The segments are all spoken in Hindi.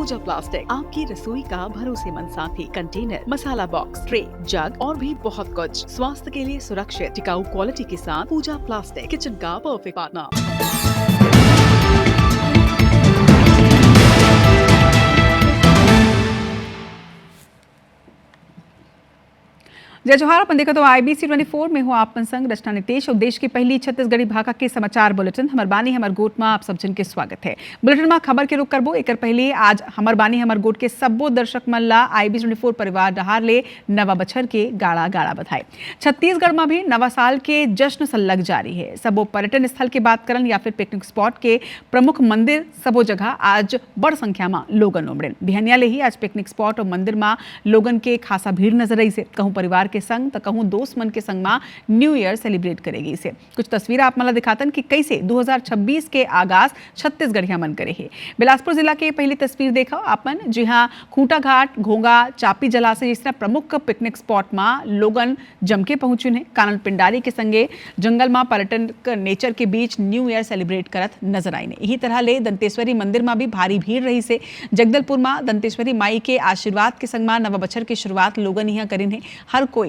पूजा प्लास्टिक, आपकी रसोई का भरोसेमंद साथी। कंटेनर, मसाला बॉक्स, ट्रे, जग और भी बहुत कुछ। स्वास्थ्य के लिए सुरक्षित टिकाऊ क्वालिटी के साथ पूजा प्लास्टिक, किचन का परफेक्ट पार्टनर। जय जोहार। अपन देखा तो IBC 24 में हूँ आपन संग रचना नितेश और देश की पहली छत्तीसगढ़ी भाषा के समाचार बुलेटिन हमर बानी हमर गोट में आप सब जन के स्वागत है। बुलेटिन में खबर के रुख करबो एकर पहले आज हमर बानी हमर गोट के सबो दर्शक मन ला IBC 24 परिवार डहार ले नवा बछर के गाड़ा गाड़ा बधाई। छत्तीसगढ़ में भी नवा साल के जश्न सल्लग जारी है। सबो पर्यटन स्थल की बात करन या फिर पिकनिक स्पॉट के प्रमुख मंदिर सबो जगह आज बड़ संख्या में लोगन उमड़े। बिहनिया ले ही आज पिकनिक स्पॉट और मंदिर में लोगन के खासा भीड़ नजर आई से। कहूँ परिवार के संग तो कहूँ दोस्त मन के संग में न्यू ईयर सेलिब्रेट करेगी इसे। कुछ तस्वीर आप मला दिखातन कि कैसे 2026 के आगाज छत्तीसगढ़िया मन करे है। बिलासपुर जिला के पहली तस्वीर देखो आपन, जी हाँ, खूंटा घाट, घोंगा, चापी जलाशय जैसे प्रमुख पिकनिक स्पॉट में लोगन जम के पहुंचे हैं। कानन पिंडारी के संगे जंगल में पर्यटन नेचर के बीच न्यू ईयर सेलिब्रेट करत नजर आई ने। यही तरह ले दंतेश्वरी मंदिर में भी भारी भीड़ रही से। जगदलपुर में दंतेश्वरी माई के आशीर्वाद के संग में नवा बछर की शुरुआत लोगन यहाँ करीन है। हर कोई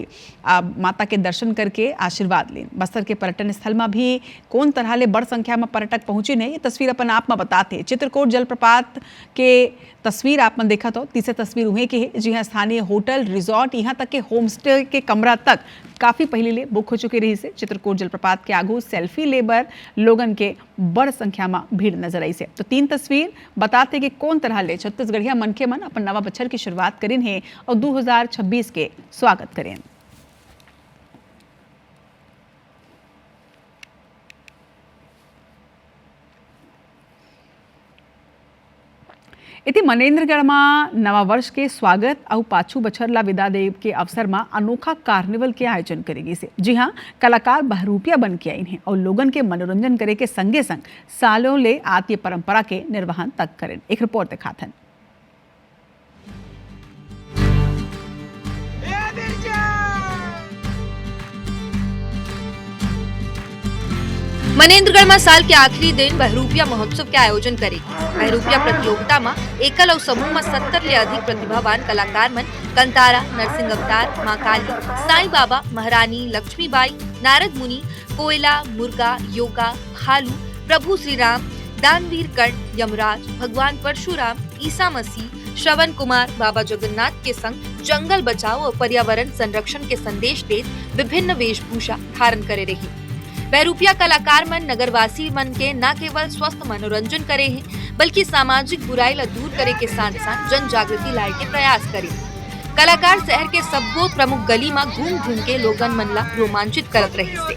माता के दर्शन करके आशीर्वाद लें। बस्तर के पर्यटन स्थल में भी कौन तरह ले बड़ संख्या में पर्यटक पहुंचे ने, ये तस्वीर अपन आप में बताते। चित्रकोट जलप्रपात के तस्वीर आप में देखा तो तीसरे तस्वीर उहे के है। जी हाँ, स्थानीय होटल, रिजॉर्ट, यहाँ तक के होम स्टे के कमरा तक काफी पहले ले बुक हो चुके रही से। चित्रकोट जलप्रपात के आगू सेल्फी लेबर लोगन के बड़ संख्या में भीड़ नजर आई से। तो तीन तस्वीर बताते कि कौन तरह ले छत्तीसगढ़िया मन के मन अपन नवा बछर की शुरुआत करें है और 2026 के स्वागत करें। इति मनेन्द्रगढ़ में नवा वर्ष के स्वागत और पाछू बछर ला विदा देव के अवसर में अनोखा कार्निवल के आयोजन करेगी से। जी हाँ, कलाकार बहरूपिया बन के आई हैं और लोगन के मनोरंजन करे के संगे संग सालों ले आती परंपरा के निर्वहन तक करें। एक रिपोर्ट दिखाथन। मनेन्द्रगढ़ में साल के आखिरी दिन बहरूपिया महोत्सव के आयोजन करेगी। बहरूपिया प्रतियोगिता में एकल और समूह में 70 ले अधिक प्रतिभावान कलाकार मन कंतारा, नरसिंह अवतार, माँ काली, साईं बाबा, महारानी लक्ष्मीबाई, नारद मुनि, कोयला, मुर्गा, योगा, भालू, प्रभु श्री राम, दानवीर कर्ण, यमराज, भगवान परशुराम, ईसा मसीह, श्रवण कुमार, बाबा जगन्नाथ के संग जंगल बचाओ और पर्यावरण संरक्षण के संदेश देत विभिन्न वेशभूषा धारण करे रही। बहरूपिया कलाकार मन नगरवासी मन के न केवल स्वस्थ मनोरंजन करे हैं बल्कि सामाजिक बुराई ला दूर करे के साथ साथ जन जागृति लाए के प्रयास करे। कलाकार शहर के सबो प्रमुख गली में घूम घूम के लोगन मन ला रोमांचित करत रही से।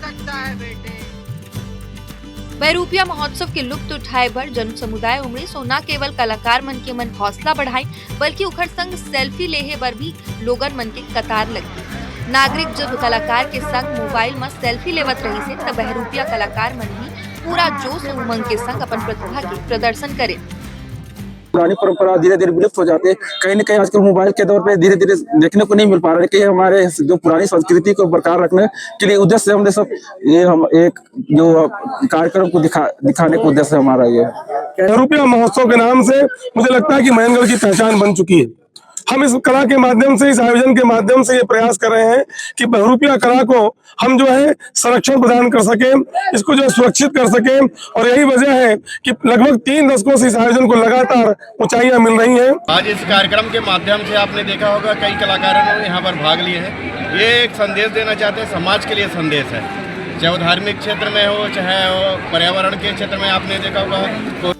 बहरूपिया महोत्सव के लुत्फ उठाए बर जन समुदाय उमड़ी सो न केवल कलाकार मन के मन हौसला बढ़ाई बल्कि उखर संग सेल्फी लेहे बर भी लोगन मन के कतार लगी। नागरिक जब कलाकार के संग मोबाइल में सेल्फी लेवत रही से तब बहरूपिया कलाकार मन भी पूरा जोश और उमंग के संग अपन प्रतिभा के प्रदर्शन करे। पुरानी परंपरा धीरे धीरे विलुप्त हो जाते, कहीं न कहीं आजकल मोबाइल के दौर पे धीरे धीरे देखने को नहीं मिल पा रहा है कि हमारे जो पुरानी संस्कृति को बरकरार रखने के लिए उद्देश्य हमने सब ये हम एक जो कार्यक्रम को दिखाने का उद्देश्य हमारा ये है। बहरूपिया महोत्सव के नाम से मुझे लगता है कि मनेन्द्रगढ़ की पहचान बन चुकी है। हम इस कला के माध्यम से, इस आयोजन के माध्यम से ये प्रयास कर रहे हैं कि बहरूपिया कला को हम जो है संरक्षण प्रदान कर सके, इसको जो है सुरक्षित कर सके। और यही वजह है कि लगभग 3 दशकों से इस आयोजन को लगातार ऊंचाइयां मिल रही हैं। आज इस कार्यक्रम के माध्यम से आपने देखा होगा कई कलाकारों ने यहाँ पर भाग लिए हैं। ये एक संदेश देना चाहते हैं, समाज के लिए संदेश है, चाहे वो धार्मिक क्षेत्र में हो चाहे वो पर्यावरण के क्षेत्र में। आपने देखा होगा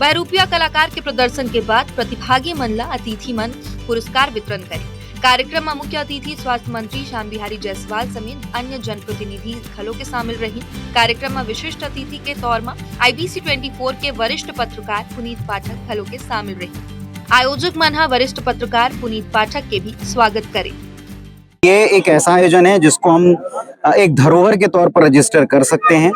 बहरूपिया कलाकार के प्रदर्शन के बाद प्रतिभागी मन ला अतिथि मन पुरस्कार वितरण करे। कार्यक्रम में मुख्य अतिथि स्वास्थ्य मंत्री श्याम बिहारी जायसवाल समेत अन्य जनप्रतिनिधि खलों के शामिल रही। कार्यक्रम में विशिष्ट अतिथि के तौर में IBC 24 के वरिष्ठ पत्रकार पुनीत पाठक खलों के शामिल रही। आयोजक मन वरिष्ठ पत्रकार पुनीत पाठक के भी स्वागत करे। ये एक ऐसा आयोजन है जिसको हम एक धरोहर के तौर पर रजिस्टर कर सकते हैं।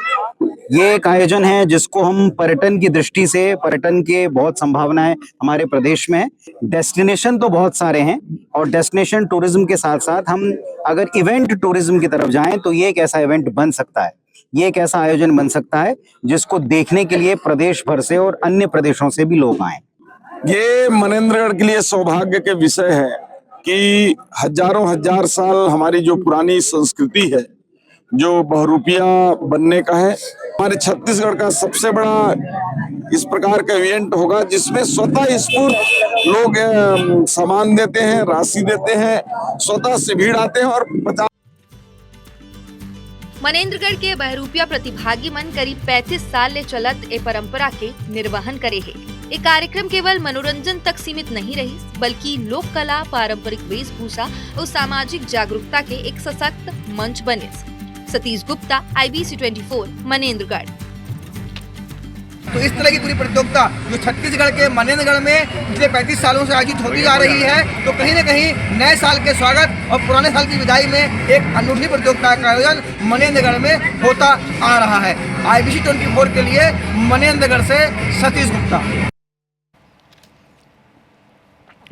ये एक आयोजन है जिसको हम पर्यटन की दृष्टि से, पर्यटन के बहुत संभावनाएं हमारे प्रदेश में है। डेस्टिनेशन तो बहुत सारे हैं और डेस्टिनेशन टूरिज्म के साथ साथ हम अगर इवेंट टूरिज्म की तरफ जाएं तो ये एक ऐसा इवेंट बन सकता है ये एक ऐसा आयोजन बन सकता है जिसको देखने के लिए प्रदेश भर से और अन्य प्रदेशों से भी लोग आए। ये मनेंद्रगढ़ के लिए सौभाग्य के विषय है कि हजारों हजार साल हमारी जो पुरानी संस्कृति है, जो बहुरूपिया बनने का है, हमारे छत्तीसगढ़ का सबसे बड़ा इस प्रकार का इवेंट होगा जिसमें स्वतः स्फूर्त लोग सामान देते हैं, राशि देते हैं, स्वतः से भीड़ आते हैं और 50 मनेंद्रगढ़ के बहरूपिया प्रतिभागी मन करीब 35 साल ले चलत ए परंपरा के निर्वहन करे है। ये कार्यक्रम केवल मनोरंजन तक सीमित नहीं रही, बल्कि लोक कला, पारंपरिक वेशभूषा और सामाजिक जागरूकता के एक सशक्त मंच बने। सतीश गुप्ता, IBC 24, मनेंद्रगढ़। तो इस तरह की पूरी प्रतियोगिता जो छत्तीसगढ़ के मनेंद्रगढ़ में पिछले 35 सालों से आयोजित होती जा रही है, तो कहीं न कहीं नए साल के स्वागत और पुराने साल की विदाई में एक अनूठी प्रतियोगिता का आयोजन मनेंद्रगढ़ में होता आ रहा है। IBC 24 के लिए मनेंद्रगढ़ से सतीश गुप्ता।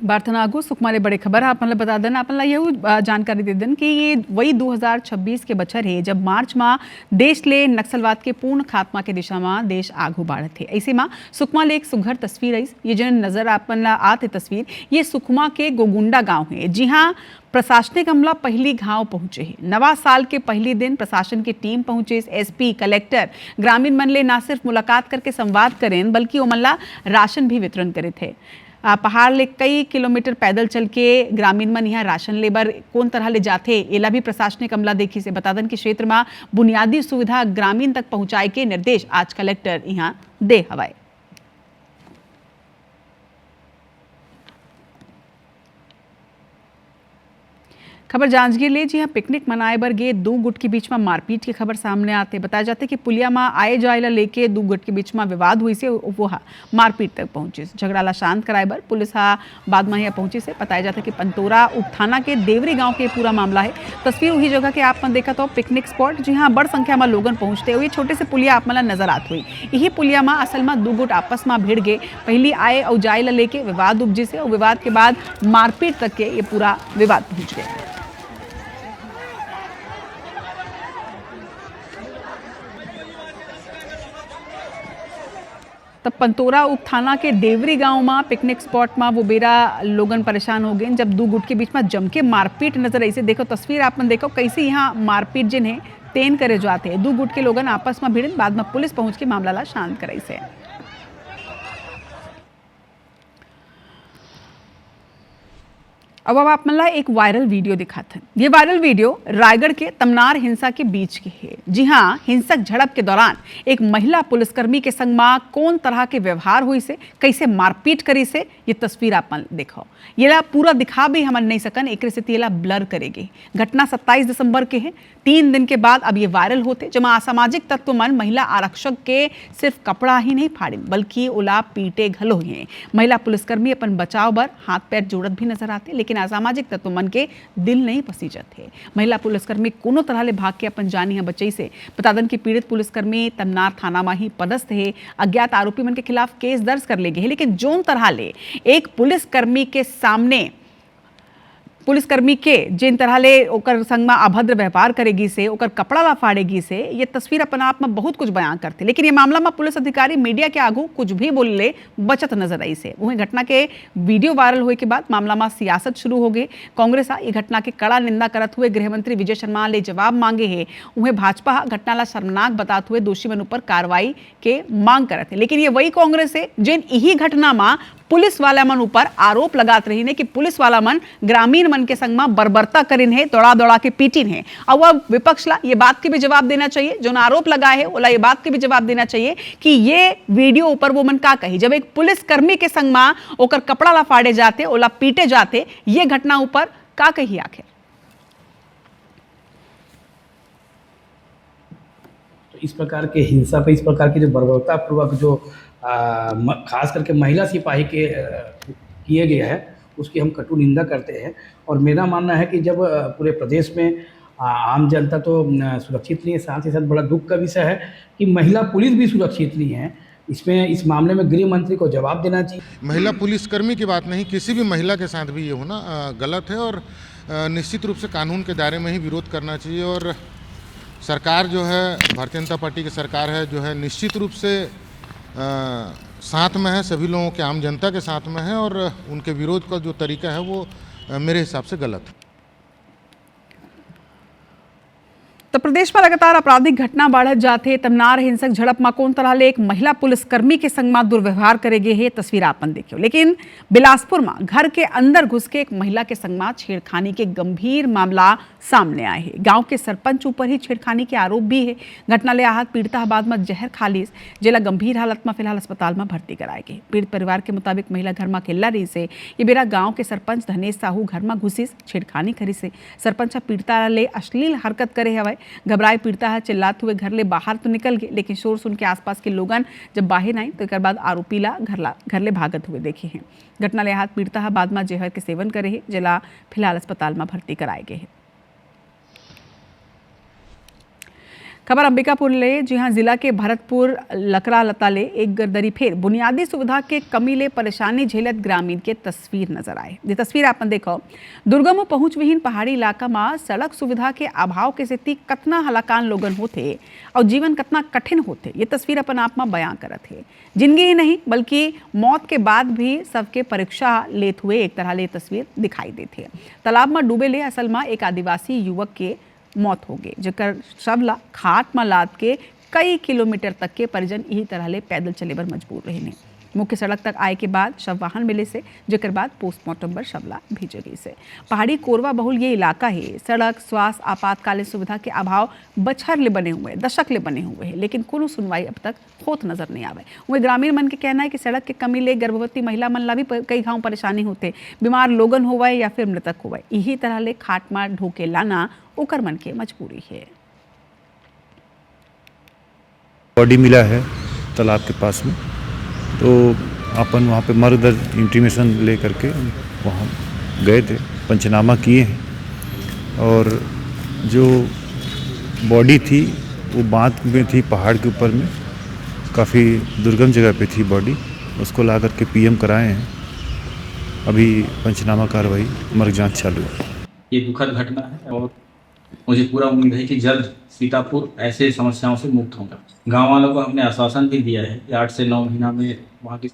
बार्थनागु सुकमाले बड़े खबर आप मतलब बता देना अपन यह जानकारी दे दें कि ये वही 2026 के बछर है जब मार्च में देश ले नक्सलवाद के पूर्ण खात्मा के दिशा में देश आगू बढ़ थे। ऐसे में सुकमा ले एक सुघर तस्वीर आई, ये जो नजर अपन आते तस्वीर ये सुकमा के गोगुंडा गांव है, जी हाँ प्रशासनिक अमला पहली गांव पहुंचे है। नवा साल के पहले दिन प्रशासन की टीम पहुंचे, SP, कलेक्टर ग्रामीण मन ले ना सिर्फ मुलाकात करके संवाद करें बल्कि वो मनला राशन भी वितरण करे थे। पहाड़ ले कई किलोमीटर पैदल चल के ग्रामीण मन यहाँ राशन लेबर कौन तरह ले जाते एला भी प्रशासनिक अमला देखी से बता दें कि क्षेत्र में बुनियादी सुविधा ग्रामीण तक पहुँचाए के निर्देश आज कलेक्टर यहाँ दे हवाए। खबर जांजगीर ले, जी हाँ पिकनिक मनाए बर गे 2 गुट के बीच में मारपीट की खबर सामने आते बताया जाते कि पुलिया में आए जाए लेके 2 गुट के बीच में विवाद हुई से वो मारपीट तक पहुंची। झगड़ा ला शांत कराए बर पुलिस बाद में यहाँ पहुंची से बताया जाता कि पंतोरा उपथाना के देवरी गांव के पूरा मामला है। तस्वीर वही जगह के आप मन देखा तो पिकनिक स्पॉट, जी हाँ बड़ संख्या में लोगन पहुंचते हुए छोटे से पुलिया आप मन नजर आत हुई। यही पुलिया में असल में 2 गुट आपस में भिड़ गए, पहली आए और जाए ला लेके विवाद उपजी से और विवाद के बाद मारपीट तक के ये पूरा विवाद पहुंच गया। तब पंतोरा उपथाना के देवरी गांव में पिकनिक स्पॉट में वो बेरा लोगन परेशान हो गए जब 2 गुट के बीच में जम के मारपीट नजर आई से। देखो तस्वीर आप मन देखो कैसे यहाँ मारपीट जिन है तेन करे जाते हैं। 2 गुट के लोगन आपस में भिड़न, बाद में पुलिस पहुंच के मामला ला शांत कराई से। अब आप मला एक वायरल वीडियो दिखाते हैं। ये वायरल वीडियो रायगढ़ के तमनार हिंसा के बीच की है। जी हाँ, हिंसक झड़प के दौरान एक महिला पुलिसकर्मी के संग में कौन तरह के व्यवहार हुई से, कैसे मारपीट करी से, ये तस्वीर आप देखो। ये ला पूरा दिखा भी हम नहीं सकन, एक स्थिति ला ब्लर करेगी। घटना 27 दिसंबर के है, 3 दिन के बाद अब ये वायरल होते जमा असामाजिक तत्व मन महिला आरक्षक के सिर्फ कपड़ा ही नहीं फाड़े बल्कि उला पीटे घलो हैं। महिला पुलिसकर्मी अपन बचाव बर हाथ पैर जोड़त भी नजर आते, लेकिन असामाजिक तत्व मन के दिल नहीं पसीजत है। महिला पुलिसकर्मी कोनो तरह ले भाग के अपन जानी है बचई से। बता दें कि पीड़ित पुलिसकर्मी तमनार थाना में ही पदस्थ है। अज्ञात आरोपी मन के खिलाफ केस दर्ज कर ले गए, लेकिन जोन तरह ले एक पुलिसकर्मी के सामने पुलिसकर्मी के जिन तरह ले ओकर संग में अभद्र व्यवहार करेगी से, ओकर कपड़ा ला फाड़ेगी से, ये तस्वीर अपन आप में बहुत कुछ बयान करते। लेकिन ये मामला में पुलिस अधिकारी मीडिया के आगू कुछ भी बोले बचत नजर आई से। वहीं घटना के वीडियो वायरल हुए के बाद मामला में सियासत शुरू हो गई। कांग्रेस ये घटना के कड़ा निंदा करते हुए गृह मंत्री विजय शर्मा ले जवाब मांगे है। उन्हें भाजपा घटना ला शर्मनाक बताते हुए दोषी मन पर कार्रवाई के मांग करते। लेकिन ये वही कांग्रेस है जिन यही घटना में पुलिस वाला मन ऊपर आरोप लगात रही ने कि पुलिस वाला मन ग्रामीण मन के संग में बर्बरता करिन है, दौड़ा दौड़ा के पीटिन है। और वह विपक्ष ला ये बात के भी जवाब देना चाहिए, जो आरोप लगाए है ओला ये बात के भी जवाब देना चाहिए कि ये वीडियो ऊपर वो मन का कही जब एक पुलिसकर्मी के संग में ओकर कपड़ा ला फाड़े जाते, ओला पीटे जाते, ये घटना ऊपर का कही आखिर। तो इस प्रकार के हिंसा पे, इस प्रकार की जो बर्बरता पूर्वक जो खास करके महिला सिपाही के किए गए हैं उसकी हम कटु निंदा करते हैं। और मेरा मानना है कि जब पूरे प्रदेश में आम जनता तो सुरक्षित नहीं है, साथ ही साथ बड़ा दुख का विषय है कि महिला पुलिस भी सुरक्षित नहीं है। इसमें इस मामले में गृह मंत्री को जवाब देना चाहिए। महिला पुलिसकर्मी की बात नहीं, किसी भी महिला के साथ भी ये होना गलत है और निश्चित रूप से कानून के दायरे में ही विरोध करना चाहिए। और सरकार जो है भारतीय जनता पार्टी की सरकार है जो है निश्चित रूप से साथ में है, सभी लोगों के आम जनता के साथ में है और उनके विरोध का जो तरीका है वो मेरे हिसाब से गलत है। तो प्रदेश में लगातार आपराधिक घटना बढ़त जाते तमनार हिंसक झड़प में कौन तरह ले एक महिला पुलिसकर्मी के संग में दुर्व्यवहार करेगे है तस्वीर आपन देखियो। लेकिन बिलासपुर में घर के अंदर घुस के एक महिला के संग में छेड़खानी के गंभीर मामला सामने आए हैं। गांव के सरपंच ऊपर ही छेड़खानी के आरोप भी है। घटना ले आहत पीड़िता बाद में जहर खाली जिला गंभीर हालत में फिलहाल अस्पताल में भर्ती कराए गए। पीड़ित परिवार के मुताबिक महिला घर में अकेला रही से ये बेरा गाँव के सरपंच धनेश साहू घर में घुसिस छेड़खानी करी से सरपंच पीड़िता ले अश्लील हरकत करे हवा। घबराए पीड़िता है चिल्लाते हुए घर ले बाहर तो निकल गए, लेकिन शोर सुन के आसपास के लोगन जब बाहर आई तो एक बाद आरोपी ला घर ले भागत हुए देखे हैं। घटना ले हाथ पीड़िता बाद में जहर के सेवन करे है जिला फिलहाल अस्पताल में भर्ती कराए गए हैं। खबर अंबिकापुर ले, जी हाँ, जिला के भरतपुर लकड़ा लता ले एक गर्दरी फेर बुनियादी सुविधा के कमी ले परेशानी झेलत ग्रामीण के तस्वीर नजर आए। ये तस्वीर आपन देखो, दुर्गम पहुंच विहीन पहाड़ी इलाका में सड़क सुविधा के अभाव के स्थिति कतना हलाकान लोगन होते और जीवन कतना कठिन होते, ये तस्वीर अपन आप में बयां करत है। जिंदगी ही नहीं बल्कि मौत के बाद भी सबके परीक्षा लेते हुए एक तरह ले तस्वीर दिखाई देती है। तालाब में डूबे ले असल में एक आदिवासी युवक के मौत हो गई, जकर शवला खाट में लाद के कई किलोमीटर तक के परिजन यही तरह ले पैदल चले बर मजबूर रहे। मुख्य सड़क तक आए के बाद शव वाहन मिले से, जकर बाद पोस्टमार्टम पर शवला भेजे गई से। पहाड़ी कोरवा बहुल ये इलाका है। सड़क, स्वास्थ्य, आपातकालीन सुविधा के अभाव बछर ले बने हुए, दशक ले बने हुए हैं, लेकिन कोनो सुनवाई अब तक होत नजर नहीं आवे। वही ग्रामीण मन के कहना है कि सड़क के कमी ले गर्भवती महिला मन ला भी कई गाँव परेशानी होते, बीमार लोगन होवे या फिर मृतक होवे, यही तरह ले खाट मार ढोके लाना ओकर मन के मजबूरी है। बॉडी मिला है तालाब के पास में, तो अपन वहाँ पे मर्द इंटीमेशन ले करके वहाँ गए थे, पंचनामा किए हैं और जो बॉडी थी वो बांध में थी, पहाड़ के ऊपर में काफ़ी दुर्गम जगह पे थी बॉडी, उसको ला करके पीएम कराए हैं। अभी पंचनामा कार्रवाई, मर्ग जांच चालू है। ये दुखद घटना है और मुझे पूरा उम्मीद है कि जल्द सीतापुर ऐसे समस्याओं से मुक्त होगा। गांव वालों को हमने आश्वासन भी दिया है कि 8 से 9 महीना में वहाँ की।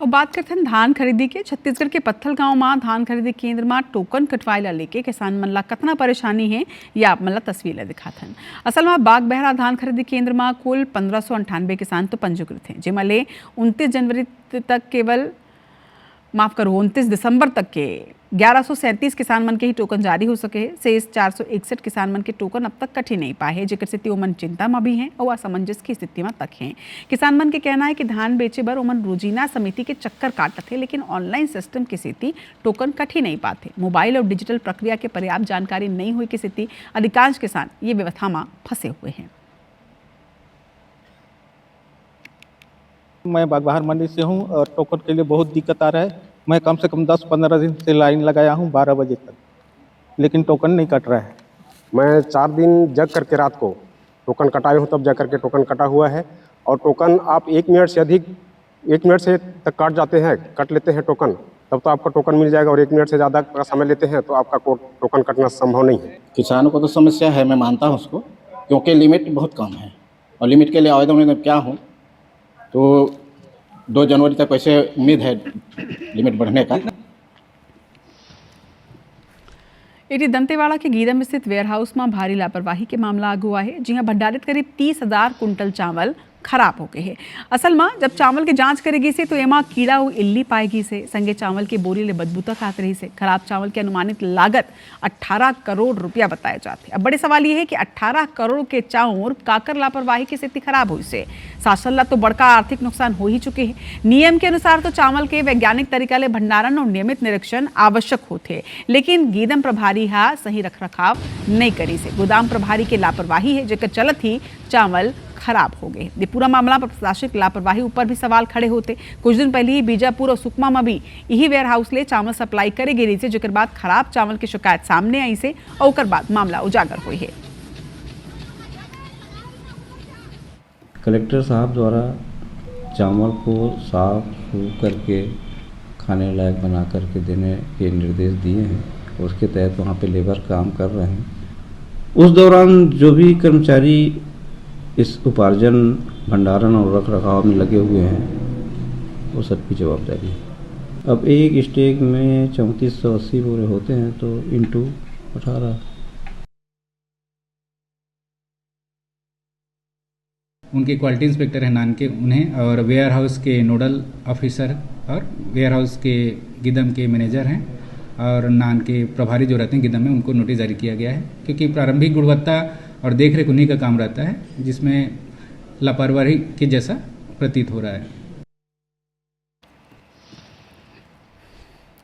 और बात करते हैं धान खरीदी के। छत्तीसगढ़ के पत्थल गांव में धान खरीदी केंद्र में टोकन कटवाइला लेके किसान मन ला कतना परेशानी है, या आप मन ला तस्वीर दिखाते हैं। असल में बाग बहरा धान खरीदी केंद्र में कुल 1598 किसान तो पंजीकृत हैं, जिसमें ले 29 जनवरी तक केवल 29 दिसंबर तक के 1137 किसान मन के ही टोकन जारी हो सके से 461 किसान मन के टोकन अब तक कटी नहीं पाए, जेकर से ओमन चिंता में भी हैं और असमंजस की स्थिति में तक हैं। किसान मन के कहना है कि धान बेचे बर ओमन रोजीना समिति के चक्कर काटत है, लेकिन ऑनलाइन सिस्टम की स्थिति टोकन कटी नहीं पाते। मोबाइल और डिजिटल प्रक्रिया के पर्याप्त जानकारी नहीं हुई की स्थिति अधिकांश किसान ये व्यवस्था में फंसे हुए हैं। मैं बागबाहर मंडी से हूँ और टोकन के लिए बहुत दिक्कत आ रहा है। मैं कम से कम 10-15 दिन से लाइन लगाया हूँ 12 बजे तक, लेकिन टोकन नहीं कट रहा है। मैं 4 दिन जग करके रात को टोकन कटाया हूँ, तब जग करके टोकन कटा हुआ है। और टोकन आप 1 मिनट से अधिक 1 मिनट से तक काट जाते हैं, कट लेते हैं टोकन, तब तो आपका टोकन मिल जाएगा। और 1 मिनट से ज़्यादा का समय लेते हैं तो आपका टोकन कटना संभव नहीं है। किसानों को तो समस्या है, मैं मानता हूँ उसको, क्योंकि लिमिट बहुत कम है और लिमिट के लिए आवेदन में क्या हो तो 2 जनवरी तक वैसे उम्मीद है लिमिट बढ़ने का। इटी दंतेवाड़ा के गीदम स्थित वेयरहाउस में भारी लापरवाही के मामला आगू हुआ है, जहां भंडारित करीब 30,000 कुंटल चावल खराब हो गए हैं। असल में जब चावल की जांच करेगी से तो एमा कीड़ा और इल्ली पाएगी से, संगे चावल की बोरी ले बदबू तक आत रही से। खराब चावल की अनुमानित लागत 18 करोड़ रुपया बताए जाते। अब बड़े सवाल ये है कि 18 करोड़ के चाउर काकर लापरवाही की स्थिति खराब हुई से शासन ला तो बड़का आर्थिक नुकसान हो ही चुके हैं। नियम के अनुसार तो चावल के वैज्ञानिक तरीका ले भंडारण और नियमित निरीक्षण आवश्यक होते, लेकिन गीदम प्रभारी हा सही रखरखाव नहीं करी से गोदाम प्रभारी के लापरवाही है, जेकर चलत ही चावल खराब हो गए। ये पूरा मामला पर प्रशासनिक लापरवाही ऊपर भी सवाल खड़े होते। कुछ दिन पहले ही बीजापुर और सुकमा में भी यही वेयर हाउस ले चावल सप्लाई करे गई से, जेकर बाद खराब चावल की शिकायत सामने आई से और ओकर बाद मामला उजागर हुई है। कलेक्टर साहब द्वारा चावल को साफ करके खाने लायक बना करके देने के निर्देश दिए हैं उसके तहत वहाँ पे लेबर काम कर रहे हैं। उस दौरान जो भी कर्मचारी इस उपार्जन, भंडारण और रख रखाव में लगे हुए हैं वो सबकी जवाबदारी है। अब एक स्टेक में 3480 बोरे होते हैं तो इंटू 18। उनके क्वालिटी इंस्पेक्टर हैं नान के, उन्हें, और वेयर हाउस के नोडल ऑफिसर और वेयर हाउस के गिदम के मैनेजर हैं और नान के प्रभारी जो रहते हैं गिदम में, उनको नोटिस जारी किया गया है, क्योंकि प्रारंभिक गुणवत्ता और देखरेख उन्हीं का काम रहता है, जिसमें लापरवाही के जैसा प्रतीत हो रहा है।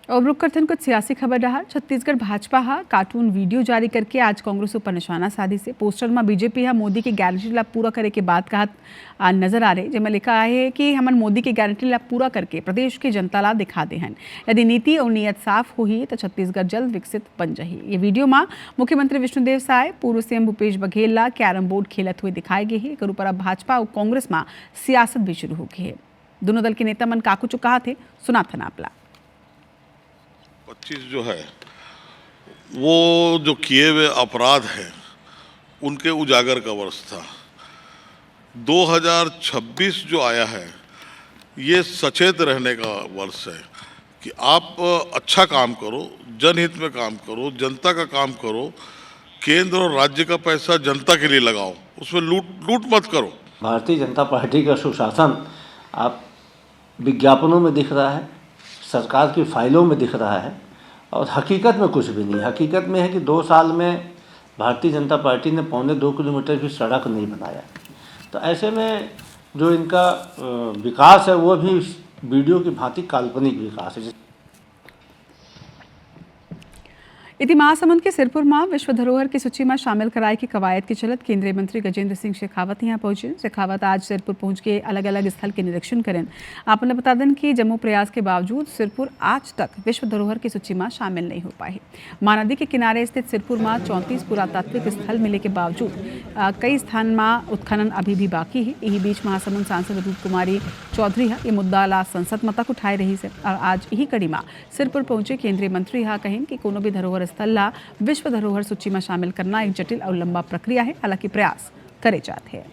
और रुक करते हैं कुछ सियासी खबर रहा। छत्तीसगढ़ भाजपा हा कार्टून वीडियो जारी करके आज कांग्रेस पर निशाना साधी से पोस्टर में बीजेपी हा मोदी की गारंटी ला पूरा करे के बात कहत नजर आ रहे, जिसमें लिखा है कि हमन मोदी की गारंटी ला पूरा करके प्रदेश की जनता ला दिखा दे हन। यदि नीति और नीयत साफ होही तो छत्तीसगढ़ जल्द विकसित बन जाही। ये वीडियो में मुख्यमंत्री विष्णुदेव साय, पूर्व सीएम भूपेश बघेल ला कैरम बोर्ड खेलत हुए दिखाए गए हैं। एक ऊपर अब भाजपा और कांग्रेस में सियासत भी शुरू हो गई है। दोनों दल के नेता मन काकू चुका थे, सुना था नापला। 25 जो है वो जो किए हुए अपराध हैं उनके उजागर का वर्ष था। 2026 जो आया है ये सचेत रहने का वर्ष है कि आप अच्छा काम करो, जनहित में काम करो, जनता का काम करो, केंद्र और राज्य का पैसा जनता के लिए लगाओ, उसमें लूट मत करो। भारतीय जनता पार्टी का सुशासन आप विज्ञापनों में दिख रहा है, सरकार की फाइलों में दिख रहा है, और हकीकत में कुछ भी नहीं। हकीकत में है कि 2 साल में भारतीय जनता पार्टी ने 1.25 किलोमीटर की सड़क नहीं बनाया। तो ऐसे में जो इनका विकास है वो भी वीडियो की भांति काल्पनिक विकास है। इति महासमुंद के सिरपुर में विश्व धरोहर की सूची में शामिल कराए की कवायद के चलत केंद्रीय मंत्री गजेंद्र सिंह शेखावत यहाँ पहुंचे। शेखावत आज सिरपुर पहुंच के अलग अलग स्थल के निरीक्षण करें। आपने बता दें कि जम्मू प्रयास के बावजूद सिरपुर आज तक विश्व धरोहर की सूची में शामिल नहीं हो पाई। महानदी के किनारे स्थित सिरपुर में 34 पुरातात्विक स्थल मिले के बावजूद कई स्थान में उत्खनन अभी भी बाकी है। यही बीच महासमुंद सांसद रूप कुमारी चौधरी ये मुद्दा ला संसद में तक उठाए रही से, और आज यही कड़ी में सिरपुर पहुंचे केंद्रीय मंत्री कहें कि कोनो भी धरोहर स्थल ला विश्व धरोहर सूची में शामिल करना एक जटिल और लंबा प्रक्रिया है, हालांकि प्रयास करे जाते हैं।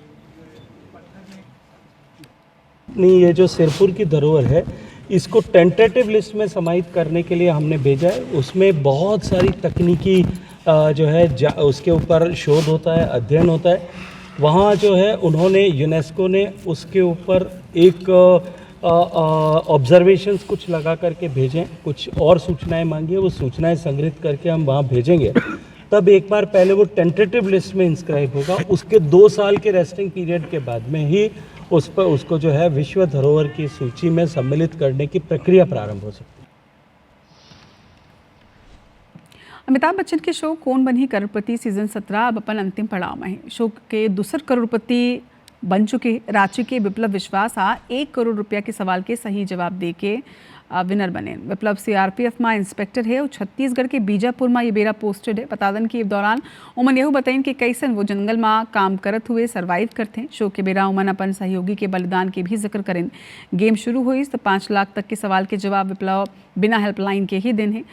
नहीं, ये जो सिरपुर की धरोहर है इसको टेंटेटिव लिस्ट में समाहित करने के लिए हमने भेजा है। उसमें बहुत सारी तकनीकी जो है उसके ऊपर शोध होता है, अध्ययन होता है। वहाँ जो है उन्होंने यूनेस्को ने उसके ऊपर एक ऑब्जर्वेशंस कुछ लगा करके भेजें, कुछ और सूचनाएं मांगी है, वो सूचनाएं संग्रहित करके हम वहाँ भेजेंगे। तब एक बार पहले वो टेंटेटिव लिस्ट में इंस्क्राइब होगा, उसके 2 साल के रेस्टिंग पीरियड के बाद में ही उस पर उसको जो है विश्व धरोहर की सूची में सम्मिलित करने की प्रक्रिया प्रारंभ हो सकती है। अमिताभ बच्चन के शो कौन बनी करोड़पति सीजन 17 अब अपन अंतिम पड़ाव में है। शो के दूसर करोड़पति बन चुके रांची के विप्लव विश्वास 1 करोड़ रुपया के सवाल के सही जवाब दे के विनर बने। विप्लव सीआरपीएफ में इंस्पेक्टर है और छत्तीसगढ़ के बीजापुर में ये बेरा पोस्टेड है। बता दें कि इस दौरान उमन यह बताइन कि कैसन वो जंगल में काम करत हुए सर्वाइव करते हैं। शो के बेरा उमन अपन सहयोगी के बलिदान के भी जिक्र करें। गेम शुरू हुई तो 5 लाख तक के सवाल के जवाब विप्लव बिना हेल्पलाइन के ही दिन है।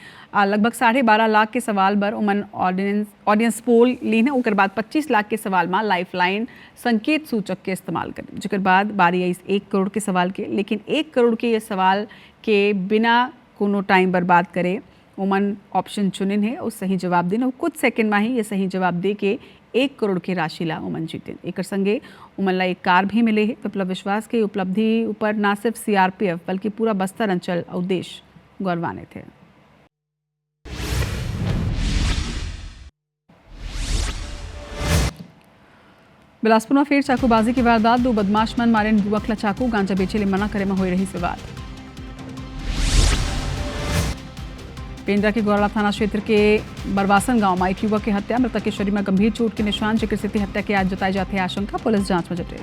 लगभग 12.5 लाख के सवाल पर उमन ऑडियंस पोल लीन है। उसके बाद 25 लाख के सवाल में लाइफलाइन संकेत सूचक के इस्तेमाल करें। जिसके बाद बारी आई 1 करोड़ के सवाल के, लेकिन 1 करोड़ के ये सवाल के बिना कोनो टाइम बर्बाद करे उमन ऑप्शन चुनिन है और सही जवाब देना कुछ सेकंड में ही ये सही जवाब दे के 1 करोड़ के राशि ला उमन जीते। एक संगे उमन ला एक कार भी मिले है। विप्लव विश्वास के उपलब्धि ऊपर न सिर्फ सीआरपीएफ बल्कि पूरा बस्तर अंचल और देश गौरवान्वित है। बिलासपुर में फिर चाकूबाजी की वारदात। 2 बदमाश मन मारे युवक चाकू गांजा बेचे ले मना करे में हो रही विवाद। पेंद्रा के गौरला थाना क्षेत्र के बरवासन गांव में एक युवक की हत्या। मृतक के शरीर में गंभीर चोट के निशान, जिक्र स्थिति हत्या के आज जताई जाती है आशंका। पुलिस जांच में जुटी।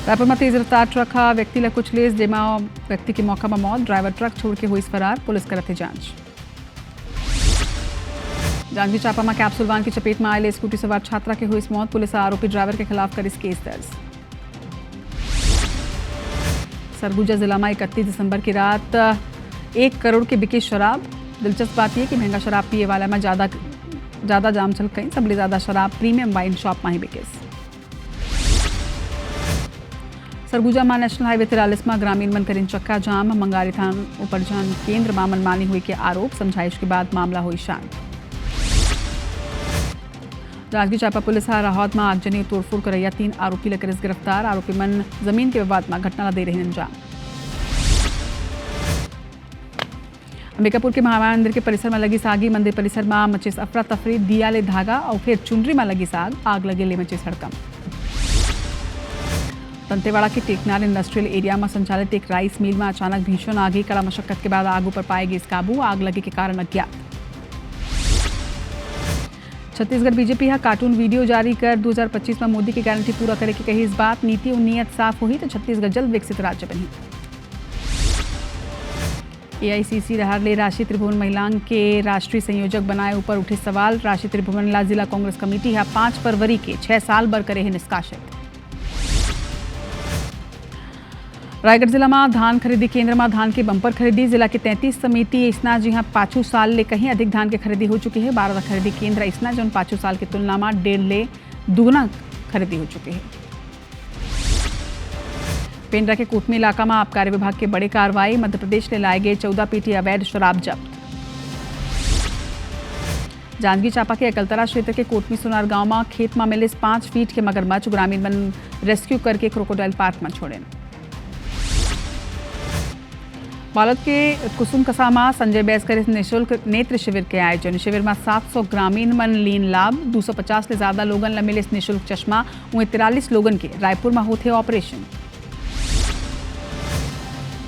रायपुर में तेज रफ्तार ट्रक व्यक्ति ला कुचले, जेमा व्यक्ति की मौका में मौत। ड्राइवर ट्रक छोड़ के हुई फरार। पुलिस करते जांच। जांजगीर चांपा में कैप्सूल वैन की चपेट में आए स्कूटी सवार छात्रा की हुई मौत। पुलिस आरोपी ड्राइवर के खिलाफ करी केस दर्ज। सरगुजा जिला में 31 दिसंबर की रात 1 करोड़ के बिके शराब। दिलचस्प बात यह कि महंगा शराब पिए वाला में ज़्यादा जाम चल कहीं सबले ज़्यादा शराब प्रीमियम वाइन शॉप में ही बिके। सरगुजा में नेशनल हाईवे 43 में ग्रामीण मन करीन चक्का जाम। मंगारी थान उपरजान केंद्र में मनमानी हुई के आरोप। समझाइश के बाद मामला हुई शांत। जांजगीर चांपा पुलिस राहौत में आगजनी तोड़फोड़ करैया 3 आरोपी लेकर गिरफ्तार। आरोपी मन जमीन के विवाद में घटना दे रहे अंजाम। अंबिकापुर के महामाया मंदिर के परिसर में लगी सागी। मंदिर परिसर में मचेस अफरा तफरी। दिया ले धागा और फिर चुनरी में लगी साग। आग लगे ले मचेस हड़कम। दंतेवाड़ा के टेकनार इंडस्ट्रियल एरिया में संचालित एक राइस मिल में अचानक भीषण आग। कड़ा मशक्कत के बाद आग ऊपर पाए गए काबू। आग लगे के कारण अज्ञात। छत्तीसगढ़ बीजेपी कार्टून वीडियो जारी कर 2025 में मोदी की गारंटी पूरा करे की कही। इस बात नीति और नीयत साफ हुई तो छत्तीसगढ़ जल्द विकसित राज्य बनी। AICC रहरले राशि त्रिभुवन महिलांग के राष्ट्रीय संयोजक बनाए ऊपर उठे सवाल। राशि त्रिभुवन ला जिला कांग्रेस कमेटी 5 फरवरी के 6 साल बर करे है निष्कासित। रायगढ़ जिला में धान खरीदी केंद्र में धान की बंपर खरीदी। जिला के 33 समिति इसना जहां 5 साल ले कहीं अधिक धान की खरीदी हो चुकी है। 12 खरीदी केंद्र इसना जो 5 साल की तुलना में 1.5 ले दुगना खरीदी हो चुकी है। पेंड्रा के कोटमी इलाका में आबकारी विभाग के बड़े कार्रवाई। मध्य प्रदेश ले लाए गए 14 पेटी अवैध शराब जब्त। जांजगीर चांपा के अकलतरा क्षेत्र के कोटमी सोनार गांव में खेत में मिले 5 फीट के मगरमच्छ। ग्रामीण मन रेस्क्यू करके क्रोकोडाइल पार्क में छोड़े। बालोद के कुसुम कसा में संजय बैसकर निःशुल्क नेत्र शिविर के आयोजन। शिविर में 700 ग्रामीण मन लीन लाभ। 250 से ज्यादा लोगन ला मिले निःशुल्क चश्मा। वहीं 43 लोगन के रायपुर में होते ऑपरेशन।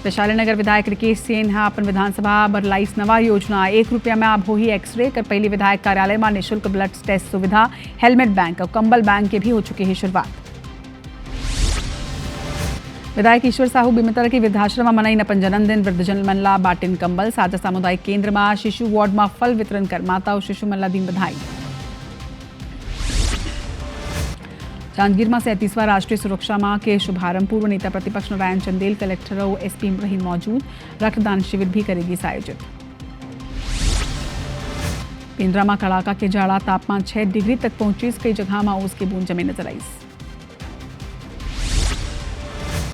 वैशाली नगर विधायक रिकेश सेन अपन विधानसभा बर लाइस नवा योजना। 1 रुपया में अब हो ही एक्सरे कर पहली विधायक कार्यालय में निःशुल्क ब्लड टेस्ट सुविधा। हेलमेट बैंक और कंबल बैंक के भी हो चुकी है शुरुआत। विधायक ईश्वर साहू बेमेतरा के वृद्धाश्रम में मनाई अपन जन्मदिन। वृद्धजन मन ला बाटिन कंबल। साजा सामुदायिक केंद्र में शिशु वार्ड में फल वितरण कर माता और शिशु मन ला दिन बधाई। जांजगीर में 37वां राष्ट्रीय सुरक्षा माह के शुभारंभ। पूर्व नेता प्रतिपक्ष नारायण चंदेल कलेक्टर और SP रही मौजूद। रक्तदान शिविर भी करेगी आयोजित। पेंड्रा में कड़ाका के जाड़ा। तापमान 6 डिग्री तक पहुंची। कई जगह में ओस की बूंद जमे नजर आई।